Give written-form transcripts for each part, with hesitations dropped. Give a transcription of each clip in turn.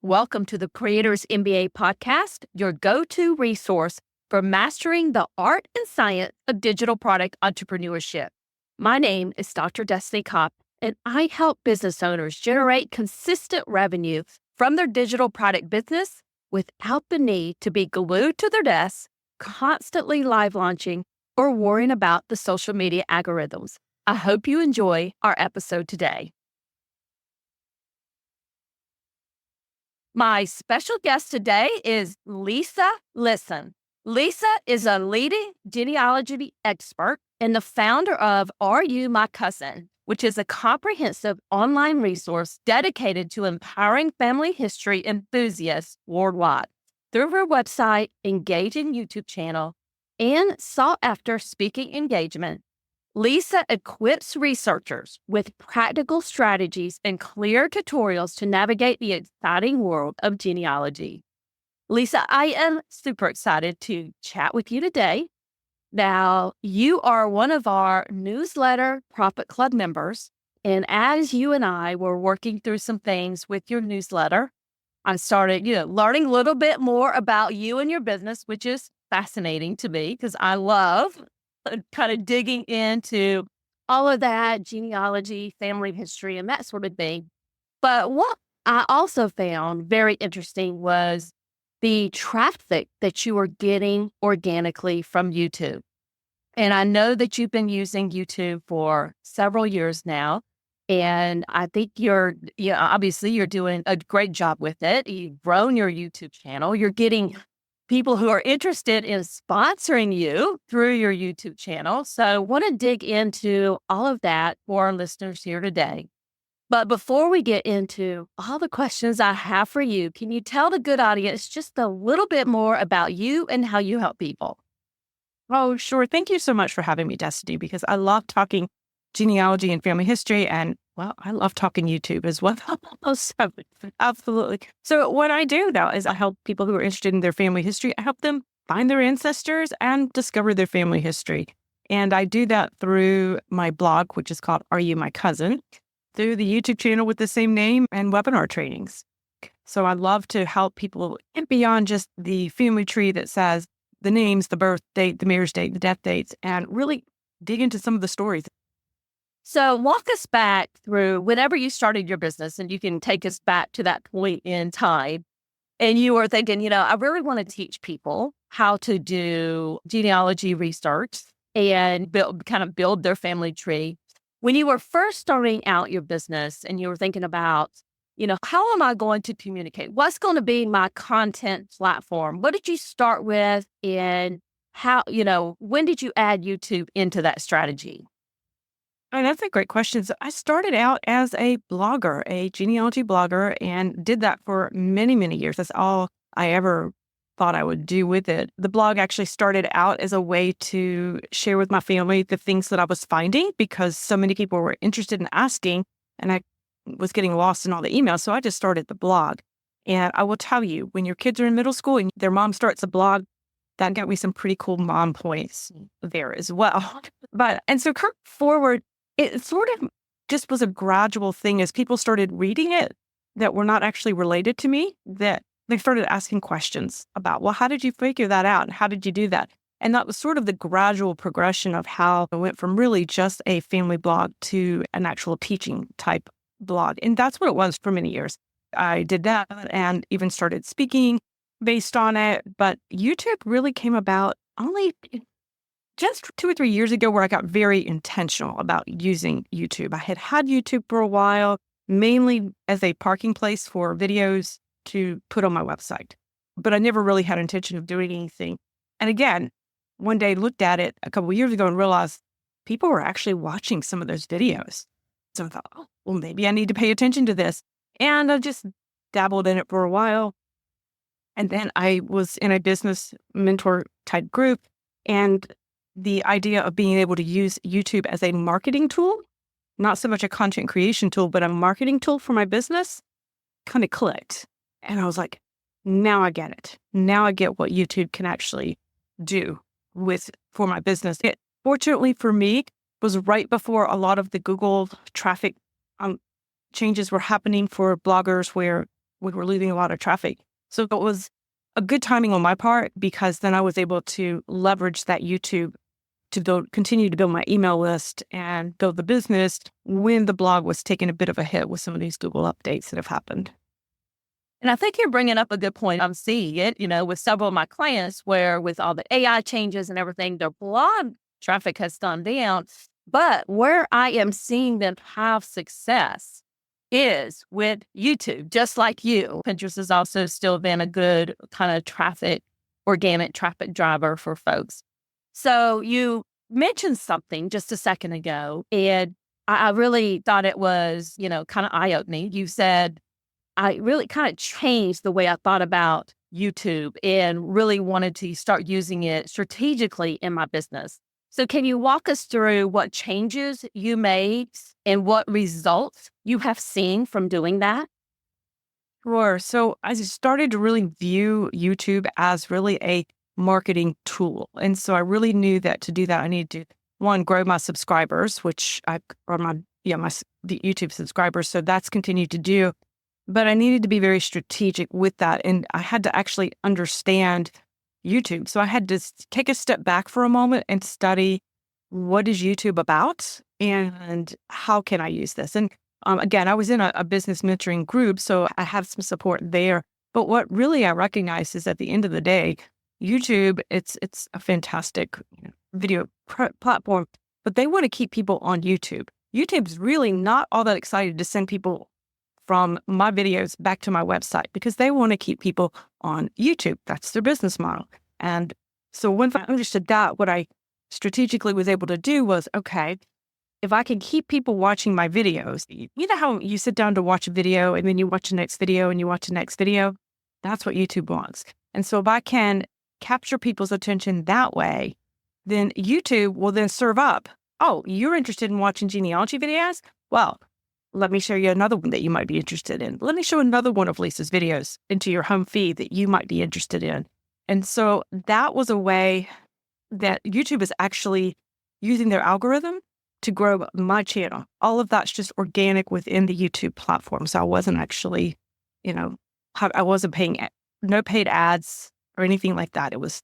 Welcome to the Creators MBA podcast, your go-to resource for mastering the art and science of digital product entrepreneurship. My name is Dr. Destiny Kopp, and I help business owners generate consistent revenue from their digital product business without the need to be glued to their desks, constantly live launching, or worrying about the social media algorithms. I hope you enjoy our episode today. My special guest today is Lisa Lisson. Lisa is a leading genealogy expert and the founder of Are You My Cousin, which is a comprehensive online resource dedicated to empowering family history enthusiasts worldwide. Through her website, engaging YouTube channel, and sought-after speaking engagement, Lisa equips researchers with practical strategies and clear tutorials to navigate the exciting world of genealogy. Lisa, I am super excited to chat with you today. Now, you are one of our newsletter Profit Club members, and as you and I were working through some things with your newsletter, I started, learning a little bit more about you and your business, which is fascinating to me because I love kind of digging into all of that genealogy, family history, and that sort of thing. But what I also found very interesting was the traffic that you are getting organically from YouTube. And I know that you've been using YouTube for several years now. And I think obviously you're doing a great job with it. You've grown your YouTube channel. You're getting people who are interested in sponsoring you through your YouTube channel. So I want to dig into all of that for our listeners here today. But before we get into all the questions I have for you, can you tell the good audience just a little bit more about you and how you help people? Oh, sure. Thank you so much for having me, Destiny, because I love talking genealogy and family history. And, well, I love talking YouTube as well. So, absolutely. So what I do now is I help people who are interested in their family history. I help them find their ancestors and discover their family history. And I do that through my blog, which is called Are You My Cousin? Through the YouTube channel with the same name and webinar trainings. So I love to help people get beyond just the family tree that says the names, the birth date, the marriage date, the death dates, and really dig into some of the stories. So walk us back through whenever you started your business, and you can take us back to that point in time. And you were thinking, I really want to teach people how to do genealogy research and build their family tree. When you were first starting out your business and you were thinking about, how am I going to communicate? What's going to be my content platform? What did you start with, and how, when did you add YouTube into that strategy? Oh, that's a great question. So I started out as a blogger, a genealogy blogger, and did that for many, many years. That's all I ever thought I would do with it. The blog actually started out as a way to share with my family the things that I was finding because so many people were interested in asking, and I was getting lost in all the emails. So I just started the blog. And I will tell you, when your kids are in middle school and their mom starts a blog, that got me some pretty cool mom points there as well. And so forward, it sort of just was a gradual thing as people started reading it that were not actually related to me, that they started asking questions about, well, how did you figure that out? And how did you do that? And that was sort of the gradual progression of how I went from really just a family blog to an actual teaching type blog. And that's what it was for many years. I did that and even started speaking based on it. But YouTube really came about only just 2 or 3 years ago, where I got very intentional about using YouTube. I had YouTube for a while, mainly as a parking place for videos to put on my website. But I never really had intention of doing anything. And again, one day looked at it a couple of years ago and realized people were actually watching some of those videos. So I thought, oh, well, maybe I need to pay attention to this. And I just dabbled in it for a while. And then I was in a business mentor type group, and the idea of being able to use YouTube as a marketing tool, not so much a content creation tool, but a marketing tool for my business, kind of clicked. And I was like, now I get it. Now I get what YouTube can actually do for my business. It, fortunately for me, was right before a lot of the Google traffic changes were happening for bloggers, where we were losing a lot of traffic. So it was a good timing on my part because then I was able to leverage that YouTube to continue to build my email list and build the business when the blog was taking a bit of a hit with some of these Google updates that have happened. And I think you're bringing up a good point. I'm seeing it, with several of my clients where with all the AI changes and everything, their blog traffic has gone down. But where I am seeing them have success is with YouTube, just like you. Pinterest has also still been a good kind of organic traffic driver for folks. So you mentioned something just a second ago, and I really thought it was, kind of eye-opening. You said, I really kind of changed the way I thought about YouTube and really wanted to start using it strategically in my business. So can you walk us through what changes you made and what results you have seen from doing that? Sure. So I started to really view YouTube as really a marketing tool. And so I really knew that to do that, I needed to, one, grow my subscribers, the YouTube subscribers. So that's continued to do. But I needed to be very strategic with that. And I had to actually understand YouTube. So I had to take a step back for a moment and study what is YouTube about and how can I use this? And again, I was in a business mentoring group, so I had some support there. But what really I recognize is at the end of the day, YouTube, it's a fantastic video platform, but they want to keep people on YouTube. YouTube's really not all that excited to send people from my videos back to my website because they want to keep people on YouTube. That's their business model. And so once I understood that, what I strategically was able to do was, okay, if I can keep people watching my videos, you know how you sit down to watch a video and then you watch the next video and you watch the next video? That's what YouTube wants. And so if I can capture people's attention that way, then YouTube will then serve up, oh, you're interested in watching genealogy videos? Well, let me show you another one that you might be interested in. Let me show another one of Lisa's videos into your home feed that you might be interested in. And so that was a way that YouTube is actually using their algorithm to grow my channel. All of that's just organic within the YouTube platform. So I wasn't actually, I wasn't paying no paid ads or anything like that. It was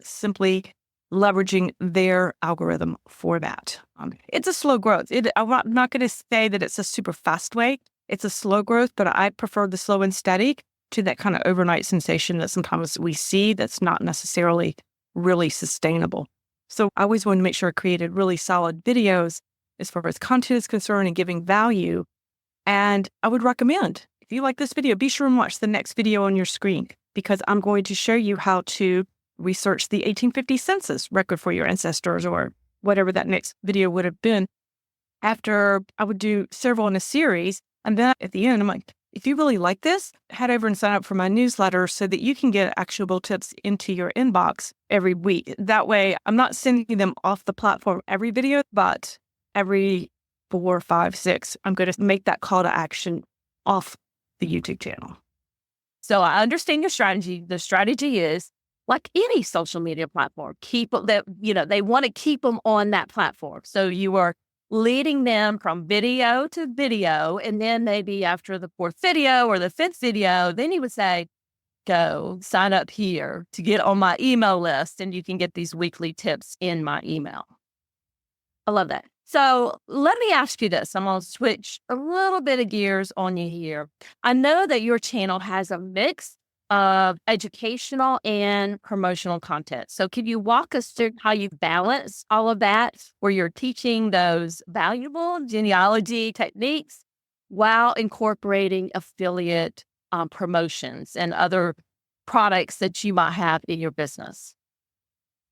simply leveraging their algorithm for that. It's a slow growth. I'm not going to say that it's a super fast way. It's a slow growth, but I prefer the slow and steady to that kind of overnight sensation that sometimes we see that's not necessarily really sustainable. So I always wanted to make sure I created really solid videos as far as content is concerned and giving value. And I would recommend, if you like this video, be sure and watch the next video on your screen because I'm going to show you how to research the 1850 census record for your ancestors or whatever that next video would have been. After I would do several in a series, and then at the end, I'm like, if you really like this, head over and sign up for my newsletter so that you can get actionable tips into your inbox every week. That way, I'm not sending them off the platform every video, but every 4, 5, 6, I'm going to make that call to action off the YouTube channel. So I understand your strategy. The strategy is like any social media platform, keep that, they want to keep them on that platform. So you are leading them from video to video. And then maybe after the 4th video or the 5th video, then you would say, go sign up here to get on my email list. And you can get these weekly tips in my email. I love that. So let me ask you this. I'm going to switch a little bit of gears on you here. I know that your channel has a mix of educational and promotional content. So can you walk us through how you balance all of that, where you're teaching those valuable genealogy techniques while incorporating affiliate promotions and other products that you might have in your business?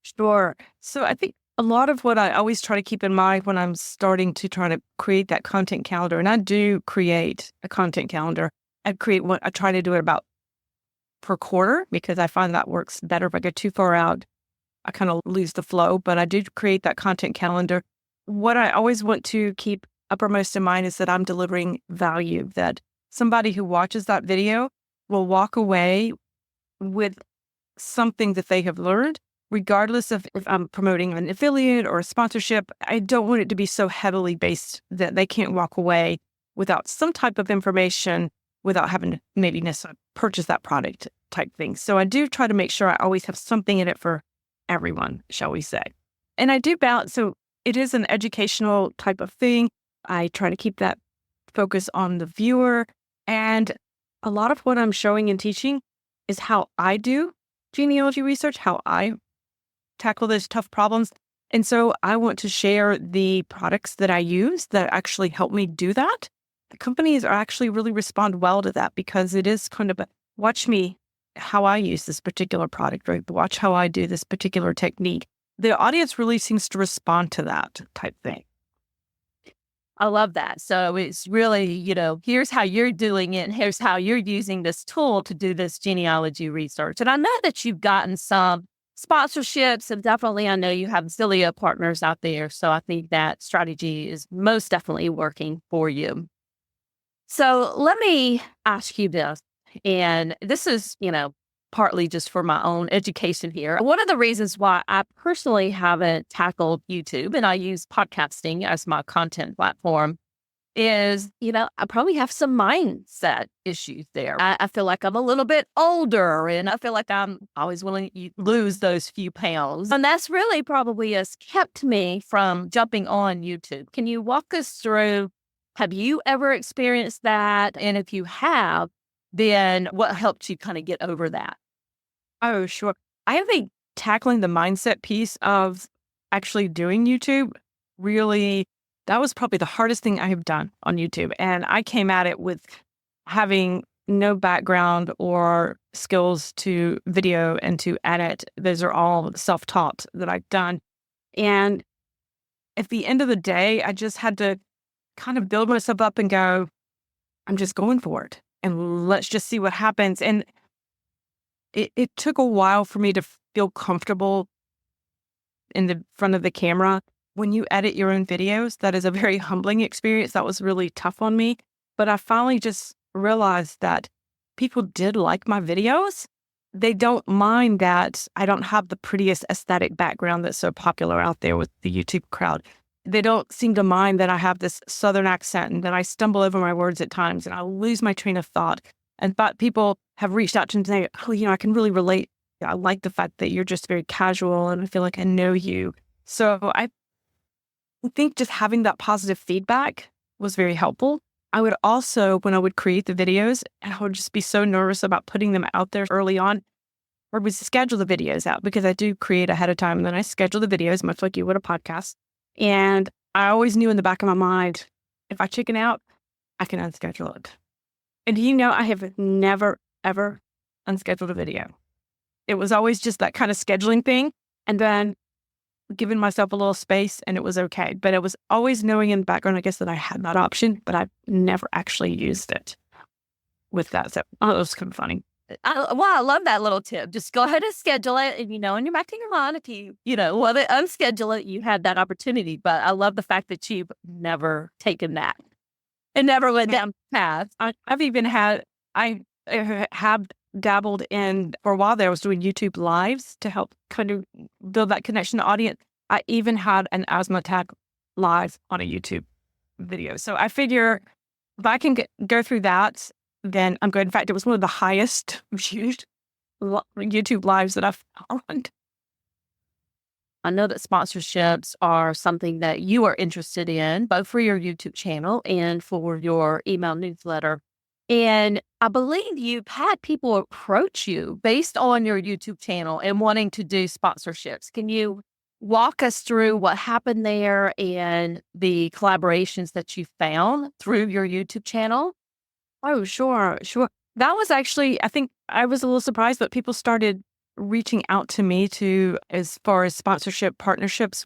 Sure. So I think a lot of what I always try to keep in mind when I'm starting to try to create that content calendar, and I do create a content calendar, I try to do it about per quarter because I find that works better. If I go too far out, I kind of lose the flow, but I do create that content calendar. What I always want to keep uppermost in mind is that I'm delivering value, that somebody who watches that video will walk away with something that they have learned, regardless of if I'm promoting an affiliate or a sponsorship. I don't want it to be so heavily based that they can't walk away without some type of information without having to maybe necessarily purchase that product type thing. So I do try to make sure I always have something in it for everyone, shall we say. And I do balance. So it is an educational type of thing. I try to keep that focus on the viewer. And a lot of what I'm showing and teaching is how I do genealogy research, how I tackle those tough problems. And so I want to share the products that I use that actually help me do that. The companies are actually really respond well to that because it is kind of a watch me how I use this particular product, right? Watch how I do this particular technique. The audience really seems to respond to that type thing. I love that. So it's really, here's how you're doing it, and here's how you're using this tool to do this genealogy research. And I know that you've gotten some sponsorships, and definitely I know you have Zillia partners out there. So I think that strategy is most definitely working for you. So let me ask you this, and this is, partly just for my own education here. One of the reasons why I personally haven't tackled YouTube and I use podcasting as my content platform is, I probably have some mindset issues there. I feel like I'm a little bit older and I feel like I'm always willing to lose those few pounds. And that's really probably has kept me from jumping on YouTube. Can you walk us through, have you ever experienced that? And if you have, then what helped you kind of get over that? Oh, sure. I think tackling the mindset piece of actually doing YouTube really, that was probably the hardest thing I have done on YouTube. And I came at it with having no background or skills to video and to edit. Those are all self-taught that I've done. And at the end of the day, I just had to kind of build myself up and go, I'm just going for it. And let's just see what happens. And it took a while for me to feel comfortable in the front of the camera. When you edit your own videos, that is a very humbling experience. That was really tough on me. But I finally just realized that people did like my videos. They don't mind that I don't have the prettiest aesthetic background that's so popular out there with the YouTube crowd. They don't seem to mind that I have this Southern accent and that I stumble over my words at times and I lose my train of thought. In fact, people have reached out to me and say, oh, I can really relate. I like the fact that you're just very casual and I feel like I know you. So I think just having that positive feedback was very helpful. I would also, when I would create the videos, I would just be so nervous about putting them out there early on, or would schedule the videos out because I do create ahead of time and then I schedule the videos much like you would a podcast. And I always knew in the back of my mind, if I chicken out, I can unschedule it. And I have never, ever unscheduled a video. It was always just that kind of scheduling thing and then giving myself a little space and it was okay. But it was always knowing in the background, I guess, that I had that option, but I've never actually used it with that. So it was kind of funny. I love that little tip. Just go ahead and schedule it. And, in your back of your mind, if you, want to unschedule it, you had that opportunity. But I love the fact that you've never taken that. It never went down the path. I have dabbled in, for a while there, I was doing YouTube lives to help kind of build that connection to audience. I even had an asthma attack live on a YouTube video. So I figure if I can go through that, then I'm good. In fact, it was one of the highest viewed YouTube lives that I've found. I know that sponsorships are something that you are interested in, both for your YouTube channel and for your email newsletter. And I believe you've had people approach you based on your YouTube channel and wanting to do sponsorships. Can you walk us through what happened there and the collaborations that you found through your YouTube channel? Oh, sure. That was actually, I think I was a little surprised, but people started reaching out to me as far as sponsorship partnerships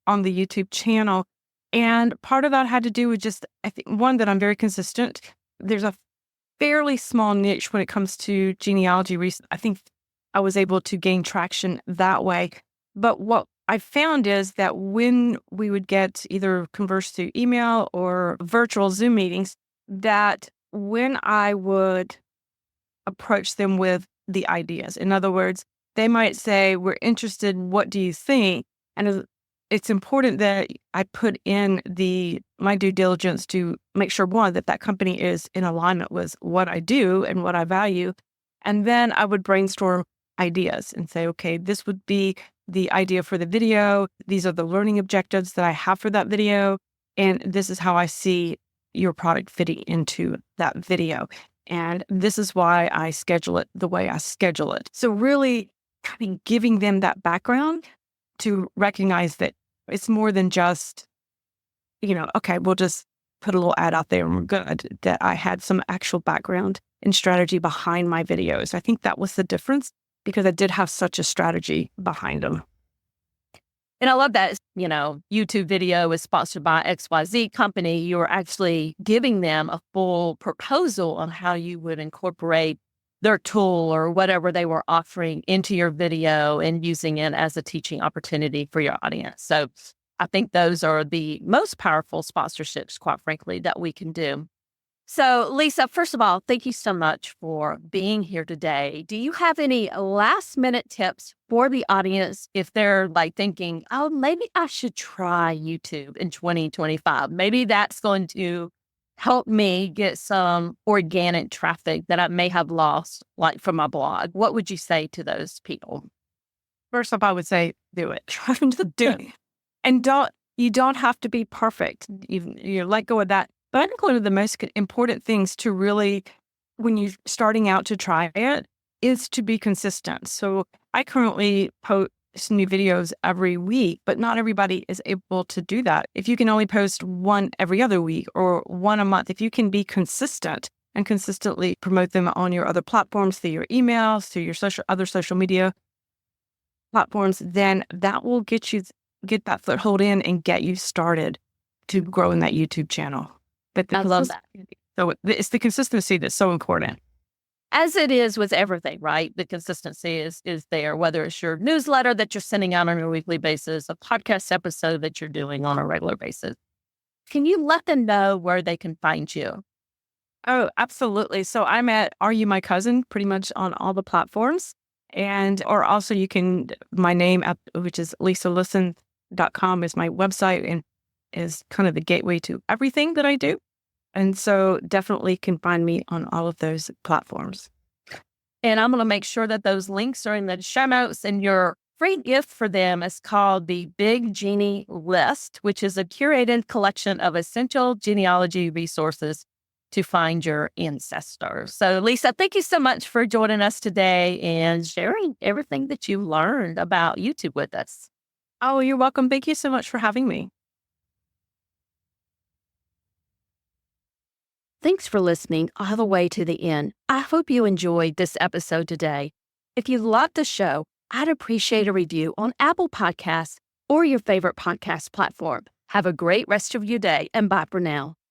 on the YouTube channel. And part of that had to do with just, I think, one, that I'm very consistent. There's a fairly small niche when it comes to genealogy. I think I was able to gain traction that way. But what I found is that when we would get either converse through email or virtual Zoom meetings, that when I would approach them with the ideas, in other words, they might say, we're interested, what do you think? And it's important that I put in my due diligence to make sure, one, that company is in alignment with what I do and what I value. And then I would brainstorm ideas and say, okay, this would be the idea for the video. These are the learning objectives that I have for that video. And this is how I see your product fitting into that video. And this is why I schedule it the way I schedule it. So really kind of giving them that background to recognize that it's more than just, okay, we'll just put a little ad out there and we're good, that I had some actual background and strategy behind my videos. I think that was the difference because I did have such a strategy behind them. And I love that, YouTube video is sponsored by XYZ company. You're actually giving them a full proposal on how you would incorporate their tool or whatever they were offering into your video and using it as a teaching opportunity for your audience. So I think those are the most powerful sponsorships, quite frankly, that we can do. So, Lisa, first of all, thank you so much for being here today. Do you have any last minute tips for the audience if they're like thinking, oh, maybe I should try YouTube in 2025? Maybe that's going to help me get some organic traffic that I may have lost, like from my blog. What would you say to those people? First off, I would say, do it. Try to do it. And you don't have to be perfect. You let go of that. But I think one of the most important things to really, when you're starting out to try it, is to be consistent. So I currently post new videos every week, but not everybody is able to do that. If you can only post one every other week or one a month, if you can be consistent and consistently promote them on your other platforms, through your emails, through your other social media platforms, then that will get that foothold in and get you started to grow in that YouTube channel. But I love that. So it's the consistency that's so important. As it is with everything, right? The consistency is there, whether it's your newsletter that you're sending out on a weekly basis, a podcast episode that you're doing on a regular basis. Can you let them know where they can find you? Oh, absolutely. So I'm at Are You My Cousin pretty much on all the platforms. Or also my name, which is lisalisten.com is my website and is kind of the gateway to everything that I do. And so definitely can find me on all of those platforms. And I'm going to make sure that those links are in the show notes. And your free gift for them is called the Big Genie List, which is a curated collection of essential genealogy resources to find your ancestors. So, Lisa, thank you so much for joining us today and sharing everything that you learned about YouTube with us. Oh, you're welcome. Thank you so much for having me. Thanks for listening all the way to the end. I hope you enjoyed this episode today. If you loved the show, I'd appreciate a review on Apple Podcasts or your favorite podcast platform. Have a great rest of your day, and bye for now.